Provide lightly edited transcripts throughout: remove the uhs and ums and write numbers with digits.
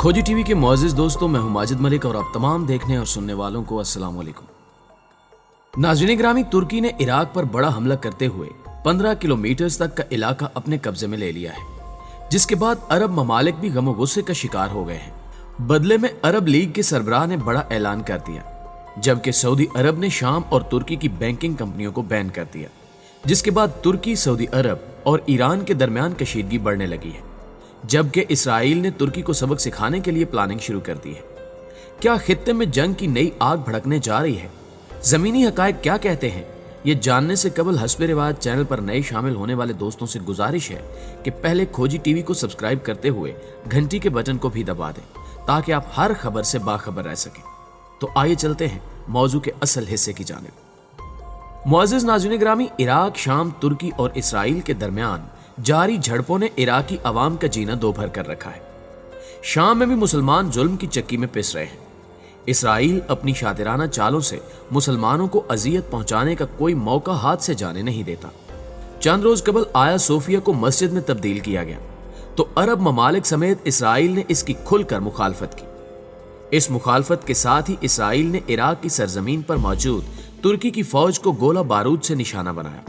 खोजी टीवी के मुअज़्ज़िज़ दोस्तों, मैं हूं माजिद मलिक और आप तमाम देखने और सुनने वालों को अस्सलाम वालेकुम। नाज़रीन ग्रामी, तुर्की ने इराक पर बड़ा हमला करते हुए 15 किलोमीटर तक का इलाका अपने कब्जे में ले लिया है, जिसके बाद अरब ममालिक भी गम और गुस्से का शिकार हो गए हैं। बदले में अरब लीग के सरबराह ने बड़ा ऐलान कर दिया, जबकि सऊदी अरब ने शाम और तुर्की की बैंकिंग कंपनियों को बैन कर दिया, जिसके बाद तुर्की, सऊदी अरब और ईरान के दरमियान कशीदगी बढ़ने लगी है, जबकि इसराइल ने तुर्की को सबक सिखाने के लिए प्लानिंग शुरू कर दी है। क्या खित्ते में जंग की नई आग भड़कने जा रही है? जमीनी हकायक क्या कहते हैं? ये जानने से कबल हस्बे रिवाज चैनल पर नए शामिल होने वाले दोस्तों से गुजारिश है कि पहले खोजी टीवी को सब्सक्राइब करते हुए घंटी के बटन को भी दबा दें, ताकि आप हर खबर से बाखबर रह सकें। तो आइए चलते हैं मौजू के असल हिस्से की जानिब। मुअज़्ज़िज़ नाज़रीन ग्रामी, इराक, शाम, तुर्की और इसराइल के दरमियान जारी झड़पों ने इराकी अवाम का जीना दोभर कर रखा है। शाम में भी मुसलमान जुल्म की चक्की में पिस रहे हैं। इसराइल अपनी शातिराना चालों से मुसलमानों को अजियत पहुंचाने का कोई मौका हाथ से जाने नहीं देता। चंद रोज कबल आया सोफिया को मस्जिद में तब्दील किया गया, तो अरब ममालिक समेत इसराइल ने इसकी खुलकर मुखालफत की। इस मुखालफत के साथ ही इसराइल ने इराक की सरजमीन पर मौजूद तुर्की की फौज को गोला बारूद से निशाना बनाया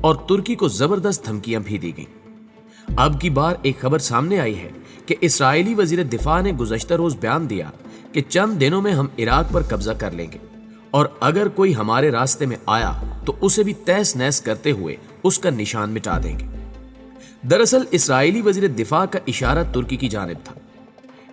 और तुर्की को जबरदस्त धमकियां भी दी गईं। अब की बार एक खबर सामने आई है कि इस्राएली वजीर दिफा ने गुज़श्ता रोज बयान दिया कि चंद दिनों में हम इराक पर कब्जा कर लेंगे और अगर कोई हमारे रास्ते में आया तो उसे भी तहस नहस करते हुए उसका निशान मिटा देंगे। दरअसल इस्राएली वजीर दिफा का इशारा तुर्की की जानिब था।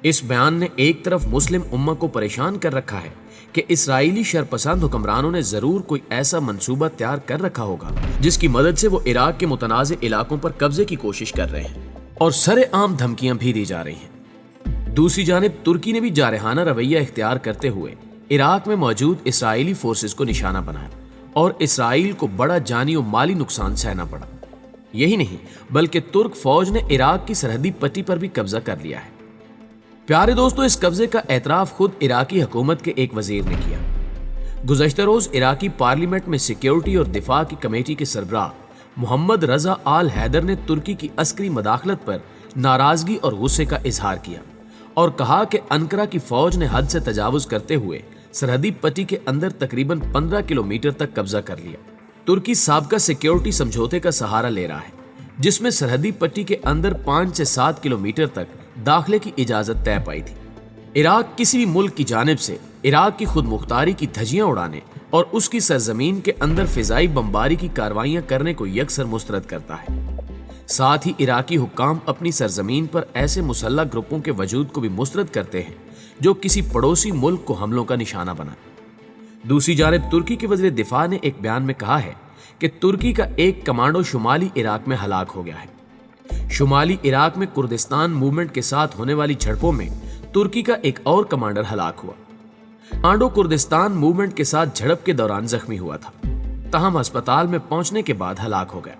इस बयान ने एक तरफ मुस्लिम उम्मा को परेशान कर रखा है कि इस्राएली शरपसंद हुक्मरानों ने जरूर कोई ऐसा मंसूबा तैयार कर रखा होगा जिसकी मदद से वो इराक के मुतनाज़ इलाकों पर कब्जे की कोशिश कर रहे हैं और सरेआम धमकियां भी दी जा रही हैं। दूसरी जानिब तुर्की ने भी जारहाना रवैया इख्तियार करते हुए इराक में मौजूद इसराइली फोर्सेस को निशाना बनाया और इसराइल को बड़ा जानी और माली नुकसान सहना पड़ा। यही नहीं बल्कि तुर्क फौज ने इराक की सरहदी पट्टी पर भी कब्जा कर लिया है। प्यारे दोस्तों, इस कब्जे का एतराफ खुद इराकी हुकूमत के एक वजीर ने किया। गुज़श्ता रोज इराकी पार्लियामेंट में सिक्योरिटी और दिफा की कमेटी के सरबराह मोहम्मद रजा आल हैदर ने तुर्की की अस्करी मदाखलत पर नाराजगी और गुस्से का इजहार किया और कहा कि अंकारा की फौज ने हद से तजावुज करते हुए सरहदी पट्टी के अंदर तकरीबन 15 किलोमीटर तक कब्जा कर लिया। तुर्की साबका सिक्योरिटी समझौते का सहारा ले रहा है, जिसमें सरहदी पट्टी के अंदर 5 से 7 किलोमीटर तक दाखिले की इजाजत तय पाई थी। इराक किसी भी मुल्क की जानिब से इराक की खुद मुख्तारी की धज्जियां उड़ाने और उसकी सरजमीन के अंदर फिजाई बमबारी की कार्रवाइयां करने को यकसर मुस्तरद करता है। साथ ही इराकी हुक्काम अपनी सरजमीन पर ऐसे मुसल्लह ग्रुपों के वजूद को भी मुस्तरद करते हैं जो किसी पड़ोसी मुल्क को हमलों का निशाना बनाए। दूसरी जानिब तुर्की के वज़ीर दिफा ने एक बयान में कहा है कि तुर्की का एक कमांडो शुमाली इराक में हलाक हो गया है। शुमाली इराक में कुर्दिस्तान मूवमेंट के साथ होने वाली झड़पों में तुर्की का एक और कमांडर हलाक हुआ। कमांडो कुर्दिस्तान मूवमेंट के साथ झड़प के दौरान जख्मी हुआ था, तहम अस्पताल में पहुंचने के बाद हलाक हो गया।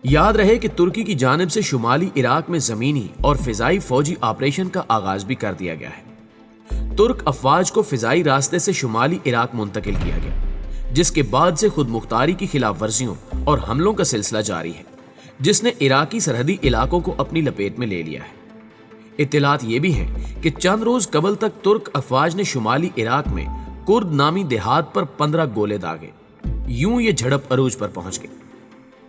याद रहे कि तुर्की की जानिब से शुमाली इराक में जमीनी और फिजाई फौजी ऑपरेशन का आगाज भी कर दिया गया है। तुर्क अफवाज को फिजाई रास्ते से शुमाली इराक मुंतकिल किया गया, जिसके बाद से खुद मुख्तारी की खिलाफ वर्जियों और हमलों का सिलसिला जारी है, जिसने इराकी सरहदी इलाकों को अपनी लपेट में ले लिया है। इत्तलात ये भी हैं कि चंद रोज कबल तक तुर्क अफवाज ने शुमाली इराक में कुर्द नामी देहात पर 15 गोले दागे। यूं ये झड़प अरूज पर पहुंच गई।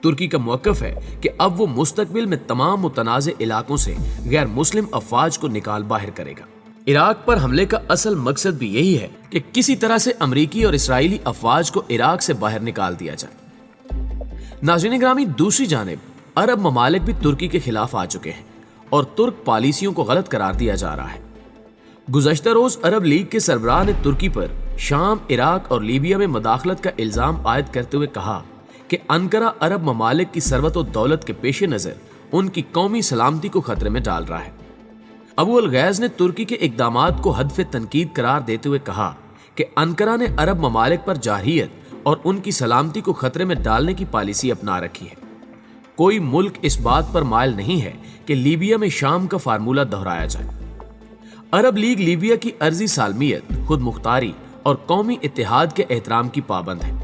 तुर्की का मौक़िफ़ है कि अब वो मुस्तकबिल में तमाम मुतनाज़े इलाकों से गैर मुस्लिम अफवाज को निकाल बाहर करेगा। इराक पर हमले का असल मकसद भी यही है कि किसी तरह से अमरीकी और इसराइली अफवाज को इराक से बाहर निकाल दिया जाए। नाज़रीन ग्रामी, दूसरी जानिब अरब ममालिक भी तुर्की के खिलाफ आ चुके हैं और तुर्क पॉलिसियों को गलत करार दिया जा रहा है। गुज़श्ता रोज अरब लीग के सरबराह ने तुर्की पर शाम, इराक और लीबिया में मदाखलत का इल्जाम आयद करते हुए कहा कि अंकारा अरब ममालिक की सरवत और दौलत के पेश नज़र उनकी कौमी सलामती को खतरे में डाल रहा है। अबू अल गैज़ ने तुर्की के इक़दामात को हद तनकीद करार देते हुए कहा कि अंकारा ने अरब ममालिक पर जारहियत और उनकी सलामती को खतरे में डालने की पॉलिसी अपना रखी है। कोई मुल्क इस बात पर मायल नहीं है कि लीबिया में शाम का फार्मूला दोहराया जाए। अरब लीग लीबिया की अर्जी सालमियत, खुद मुख्तारी और कौमी इत्तेहाद के एहतराम की पाबंद है।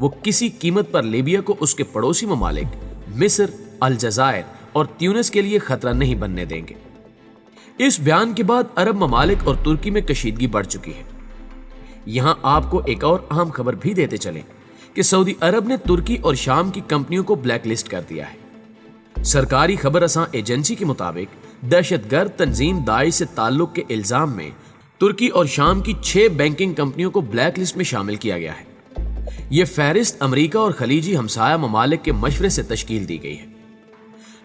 वो किसी कीमत पर लीबिया को उसके पड़ोसी ममालिक मिस्र, अलजायर और ट्यूनिस के लिए खतरा नहीं बनने देंगे। इस बयान के बाद अरब ममालिक और तुर्की में कशीदगी बढ़ चुकी है। यहां आपको एक और अहम खबर भी देते चले कि सऊदी अरब ने तुर्की और शाम की कंपनियों को ब्लैकलिस्ट कर दिया है। सरकारी खबर रसां एजेंसी के मुताबिक दहशतगर्द तंजीम दाइश से ताल्लुक के इल्जाम में तुर्की और शाम की 6 बैंकिंग कंपनियों को ब्लैकलिस्ट में शामिल किया गया है। यह फहरिस्त अमेरिका और खलीजी हमसाया ममालिक के मशवरे से तश्कील दी गई है।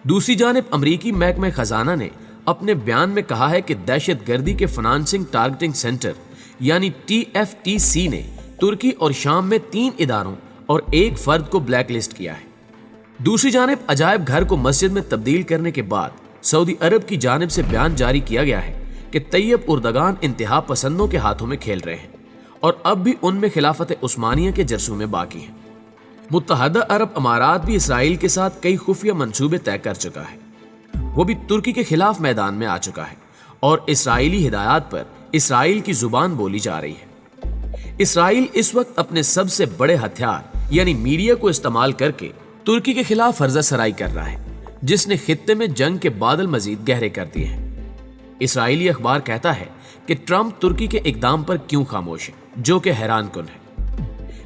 दूसरी जानिब अमरीकी महकमा खजाना ने अपने बयान में कहा है कि दहशतगर्दी के फाइनेंसिंग टारगेटिंग सेंटर यानी TFTC ने तुर्की और शाम में 3 इदारों और 1 फर्द को ब्लैकलिस्ट किया है। दूसरी जानिब अजायब घर को मस्जिद में तब्दील करने के बाद सऊदी अरब की जानिब से बयान जारी किया गया है कि तैयब उर्दगान इंतहा पसंदों के हाथों में खेल रहे हैं और अब भी उनमें खिलाफत उस्मानिया के जरसूमे बाकी हैं। मुत्तहदा अरब अमारात भी इसराइल के साथ कई खुफिया मंसूबे तय कर चुका है। वो भी तुर्की के खिलाफ मैदान में आ चुका है और इसराइली हिदायत पर इसराइल की जुबान बोली जा रही है। इसराइल इस वक्त अपने सबसे बड़े हथियार यानी मीडिया को इस्तेमाल करके तुर्की के खिलाफ फर्जा सराई कर रहा है, जिसने खित्ते में जंग के बादल मजीद गहरे कर दिए हैं। इसराइली अखबार कहता है कि ट्रंप तुर्की के इकदाम पर क्यों खामोश है, जो कि हैरान कुन है।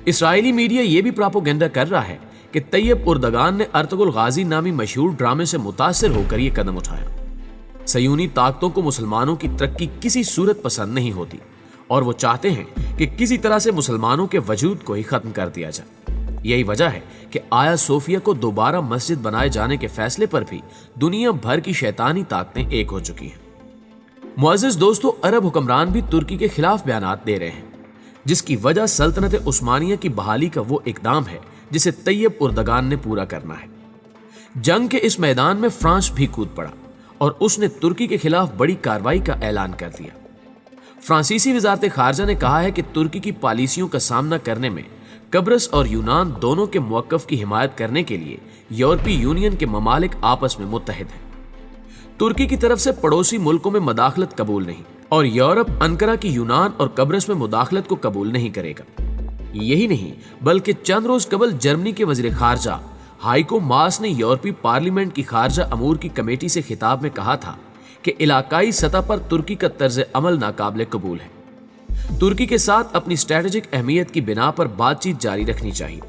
इसराइली मीडिया यह भी प्रोपेगेंडा कर रहा है कि तैयब उर्दगान ने अर्तुगरुल गाजी नामी मशहूर ड्रामे से मुतासिर होकर यह कदम उठाया। सयूनी ताकतों को मुसलमानों की तरक्की किसी सूरत पसंद नहीं होती और वो चाहते हैं कि किसी तरह से मुसलमानों के वजूद को ही खत्म कर दिया जाए। यही वजह है कि आया सोफिया को दोबारा मस्जिद बनाए जाने के फैसले पर भी दुनिया भर की शैतानी ताकतें एक हो चुकी हैं। मुअज़्ज़िज़ दोस्तों, अरब हुक्मरान भी तुर्की के खिलाफ बयानात दे रहे हैं, जिसकी वजह सल्तनत उस्मानिया की बहाली का वो इकदाम है जिसे तैयब उर्दगान ने पूरा करना है। जंग के इस मैदान में फ्रांस भी कूद पड़ा और उसने तुर्की के खिलाफ बड़ी कार्रवाई का ऐलान कर दिया। फ्रांसीसी वजारत खारजा ने कहा है कि तुर्की की पॉलिसियों का सामना करने में कब्रस और यूनान दोनों के मौक़िफ़ की हिमायत करने के लिए यूरोपीय यूनियन के ममालिक आपस में मुत्तहिद हैं। तुर्की की तरफ से पड़ोसी मुल्कों में मदाखलत कबूल नहीं और यूरोप अंकारा की यूनान और कब्रस में मुदाखलत को कबूल नहीं करेगा। यही नहीं बल्कि चंद रोज कबल जर्मनी के वज़ीर खारजा हाइको मास ने यूरोपीय पार्लियामेंट की खारजा अमूर की कमेटी से खिताब में कहा था कि इलाकाई सतह पर तुर्की का तर्ज अमल नाकाबिले कबूल है। तुर्की के साथ अपनी स्ट्रेटेजिक अहमियत की बिना पर बातचीत जारी रखनी चाहिए।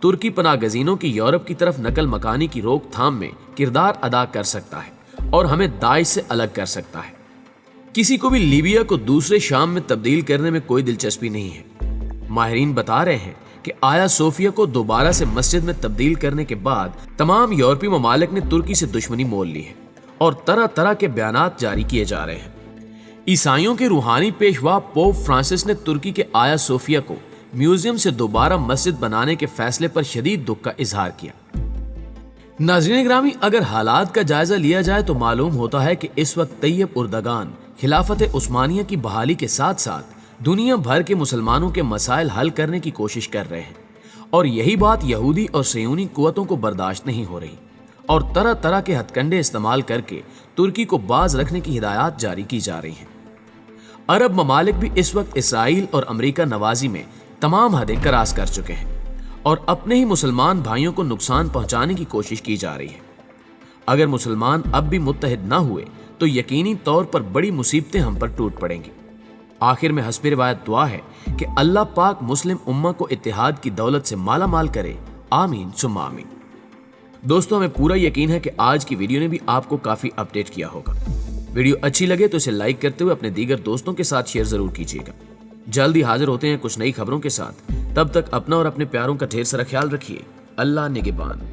तुर्की पनागजीनों की यूरोप की तरफ नकल मकानी की रोकथाम में किरदार अदा कर सकता है और हमें दाइश से अलग कर सकता है। किसी को भी लीबिया को दूसरे शाम में तब्दील करने में कोई दिलचस्पी नहीं है। माहिरीन बता रहे हैं कि आया सोफिया को दोबारा से मस्जिद में तब्दील करने के बाद तमाम यूरोपीय ममालिक ने तुर्की से दुश्मनी मोल ली है और तरह तरह के बयानात जारी किए जा रहे हैं। ईसाइयों के रूहानी पेशवा पोप फ्रांसिस ने तुर्की के आया सोफिया को म्यूजियम से दोबारा मस्जिद बनाने के फैसले पर शदीद दुख का इजहार किया। नाज़रीन ग्रामी, अगर हालात का जायजा लिया जाए तो मालूम होता है कि इस वक्त तैयब उर्दगान खिलाफत उस्मानिया की बहाली के साथ साथ दुनिया भर के मुसलमानों के मसाइल हल करने की कोशिश कर रहे हैं और यही बात यहूदी और सयूनी कुव्वतों को बर्दाश्त नहीं हो रही और तरह तरह के हथकंडे इस्तेमाल करके तुर्की को बाज रखने की हिदायत जारी की जा रही हैं। अरब ममालिक भी इस वक्त इसराइल और अमेरिका नवाजी में तमाम हदें क्रास कर चुके हैं और अपने ही मुसलमान भाइयों को नुकसान पहुंचाने की कोशिश की जा रही है। अगर मुसलमान अब भी मुत्तहिद ना हुए तो यकीनी तौर पर बड़ी मुसीबतें हम पर टूट पड़ेंगी। आखिर में हस्बे रिवायत दुआ है कि अल्लाह पाक मुस्लिम उम्मा को इत्तेहाद की दौलत से माला माल करे। आमीन सुम्मा आमीन। दोस्तों, हमें पूरा यकीन है कि आज की वीडियो ने भी आपको काफी अपडेट किया होगा। वीडियो अच्छी लगे तो इसे लाइक करते हुए अपने दीगर दोस्तों के साथ शेयर जरूर कीजिएगा। जल्दी हाजिर होते हैं कुछ नई खबरों के साथ। तब तक अपना और अपने प्यारों का ढेर सारा ख्याल रखिए। अल्लाह निगहबान।